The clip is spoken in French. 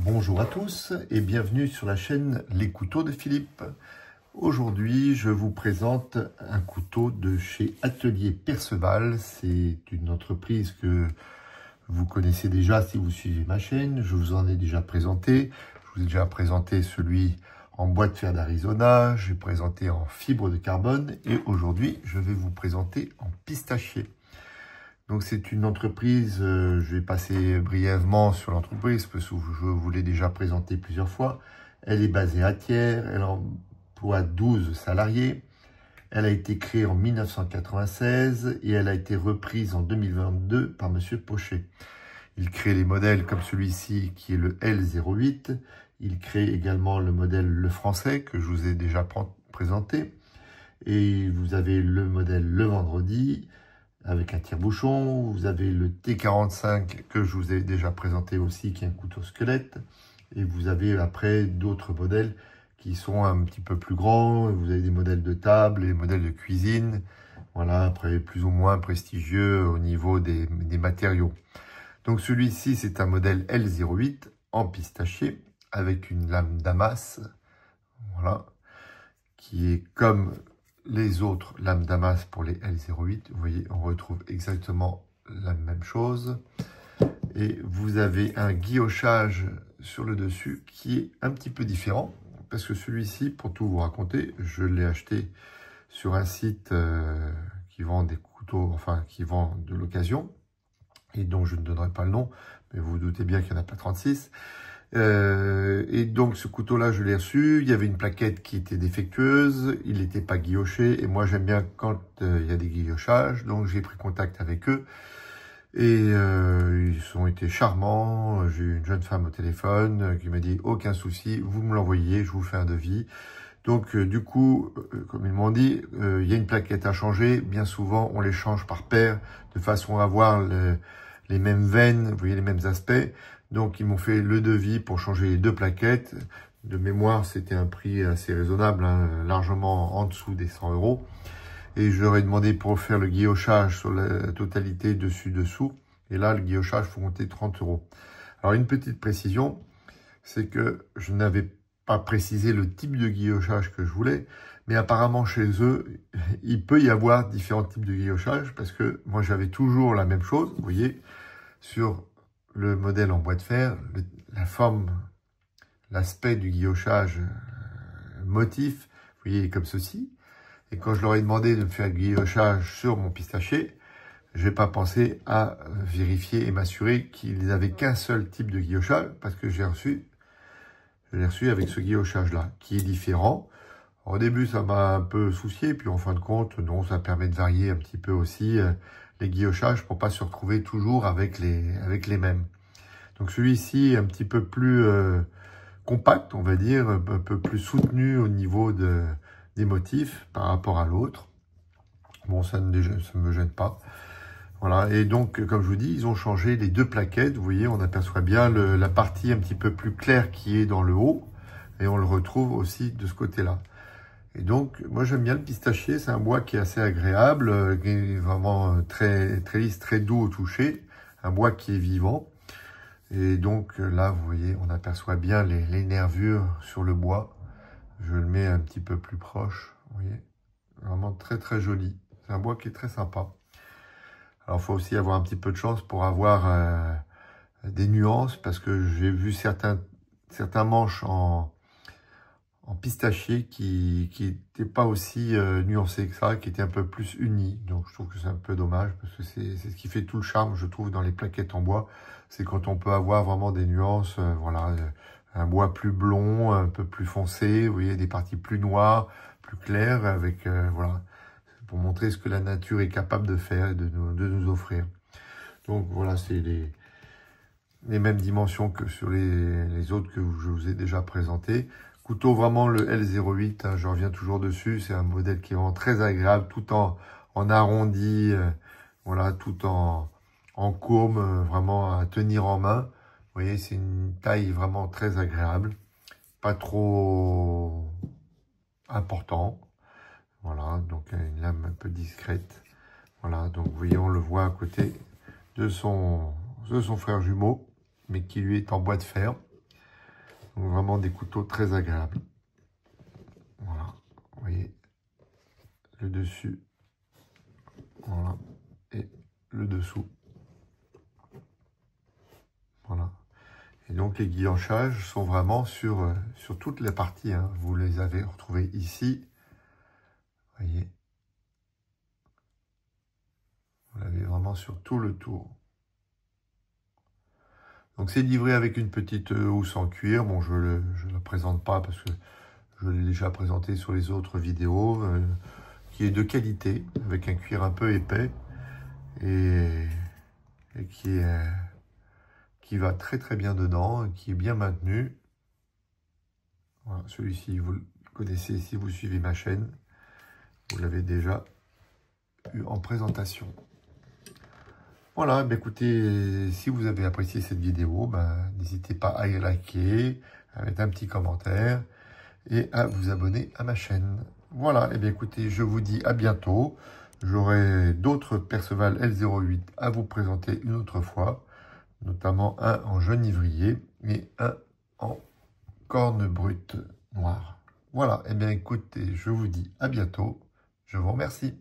Bonjour à tous et bienvenue sur la chaîne Les Couteaux de Philippe. Aujourd'hui, je vous présente un couteau de chez Atelier Perceval. C'est une entreprise que vous connaissez déjà si vous suivez ma chaîne. Je vous en ai déjà présenté. Je vous ai déjà présenté celui en bois de fer d'Arizona. J'ai présenté en fibre de carbone et aujourd'hui, je vais vous présenter en pistachier. Donc c'est une entreprise, je vais passer brièvement sur l'entreprise parce que je vous l'ai déjà présenté plusieurs fois. Elle est basée à Thiers, elle emploie 12 salariés. Elle a été créée en 1996 et elle a été reprise en 2022 par Monsieur Pochet. Il crée les modèles comme celui-ci qui est le L08. Il crée également le modèle Le Français que je vous ai déjà présenté. Et vous avez le modèle Le Vendredi avec un tire-bouchon. Vous avez le T45 que je vous ai déjà présenté aussi, qui est un couteau squelette. Et vous avez après d'autres modèles qui sont un petit peu plus grands. Vous avez des modèles de table, des modèles de cuisine. Voilà, après plus ou moins prestigieux au niveau des matériaux. Donc celui-ci, c'est un modèle L08 en pistachier avec une lame Damas. Voilà, qui est comme les autres lames Damas pour les L08, vous voyez, on retrouve exactement la même chose. Et vous avez un guillochage sur le dessus qui est un petit peu différent. Parce que celui-ci, pour tout vous raconter, je l'ai acheté sur un site qui vend des couteaux, enfin qui vend de l'occasion. Et dont je ne donnerai pas le nom, mais vous vous doutez bien qu'il n'y en a pas 36. Et donc ce couteau-là, je l'ai reçu. Il y avait une plaquette qui était défectueuse. Il n'était pas guilloché. Et moi, j'aime bien quand il y a des guillochages. Donc j'ai pris contact avec eux. Et ils ont été charmants. J'ai eu une jeune femme au téléphone qui m'a dit « Aucun souci, vous me l'envoyez, je vous fais un devis ». Donc du coup, comme ils m'ont dit, il y a une plaquette à changer. Bien souvent, on les change par paire de façon à avoir les mêmes veines, vous voyez, les mêmes aspects. Donc, ils m'ont fait le devis pour changer les deux plaquettes. De mémoire, c'était un prix assez raisonnable, hein, largement en dessous des 100 €. Et je leur ai demandé pour faire le guillochage sur la totalité dessus-dessous. Et là, le guillochage, il faut compter 30 €. Alors, une petite précision, c'est que je n'avais pas précisé le type de guillochage que je voulais. Mais apparemment, chez eux, il peut y avoir différents types de guillochage parce que moi, j'avais toujours la même chose, vous voyez, sur le modèle en bois de fer, la forme, l'aspect du guillochage motif, vous voyez, comme ceci. Et quand je leur ai demandé de me faire le guillochage sur mon pistachier, je n'ai pas pensé à vérifier et m'assurer qu'ils n'avaient qu'un seul type de guillochage parce que je l'ai reçu avec ce guillochage-là, qui est différent. Au début, ça m'a un peu soucié, puis en fin de compte, non, ça permet de varier un petit peu aussi les guillochages pour pas se retrouver toujours avec les mêmes. Donc celui-ci est un petit peu plus compact, on va dire, un peu plus soutenu au niveau des motifs par rapport à l'autre. Bon, ça ne me gêne pas. Voilà, et donc, comme je vous dis, ils ont changé les deux plaquettes. Vous voyez, on aperçoit bien la partie un petit peu plus claire qui est dans le haut, et on le retrouve aussi de ce côté-là. Et donc, moi, j'aime bien le pistachier. C'est un bois qui est assez agréable, qui est vraiment très, très lisse, très doux au toucher. Un bois qui est vivant. Et donc, là, vous voyez, on aperçoit bien les nervures sur le bois. Je le mets un petit peu plus proche. Vous voyez, vraiment très, très joli. C'est un bois qui est très sympa. Alors, il faut aussi avoir un petit peu de chance pour avoir des nuances, parce que j'ai vu certains manches en pistachier qui n'étaient pas aussi nuancés que ça, qui étaient un peu plus unis. Donc je trouve que c'est un peu dommage, parce que c'est ce qui fait tout le charme, je trouve, dans les plaquettes en bois. C'est quand on peut avoir vraiment des nuances, voilà, un bois plus blond, un peu plus foncé, vous voyez, des parties plus noires, plus claires, avec, voilà, pour montrer ce que la nature est capable de faire et de nous offrir. Donc voilà, c'est les mêmes dimensions que sur les autres que je vous ai déjà présentés. Couteau vraiment le L08, hein, je reviens toujours dessus, c'est un modèle qui est vraiment très agréable, tout en arrondi, voilà, tout en courbe, vraiment à tenir en main. Vous voyez, c'est une taille vraiment très agréable, pas trop important. Voilà, donc une lame un peu discrète. Voilà, donc vous voyez, on le voit à côté de son frère jumeau, mais qui lui est en bois de fer. Donc vraiment des couteaux très agréables. Voilà, vous voyez le dessus, voilà, et le dessous. Voilà. Et donc les guillanchages sont vraiment sur toutes les parties, hein. Vous les avez retrouvés ici. Vous voyez. Vous l'avez vraiment sur tout le tour. Donc c'est livré avec une petite housse en cuir. Bon, je ne la présente pas parce que je l'ai déjà présenté sur les autres vidéos. Qui est de qualité, avec un cuir un peu épais. Et qui va très très bien dedans, qui est bien maintenu. Voilà, celui-ci, vous le connaissez si vous suivez ma chaîne. Vous l'avez déjà eu en présentation. Voilà, bah écoutez, si vous avez apprécié cette vidéo, n'hésitez pas à y liker, à mettre un petit commentaire et à vous abonner à ma chaîne. Voilà, et bien écoutez, je vous dis à bientôt. J'aurai d'autres Perceval L08 à vous présenter une autre fois, notamment un en genivrier et un en corne brute noire. Voilà, et bien écoutez, je vous dis à bientôt. Je vous remercie.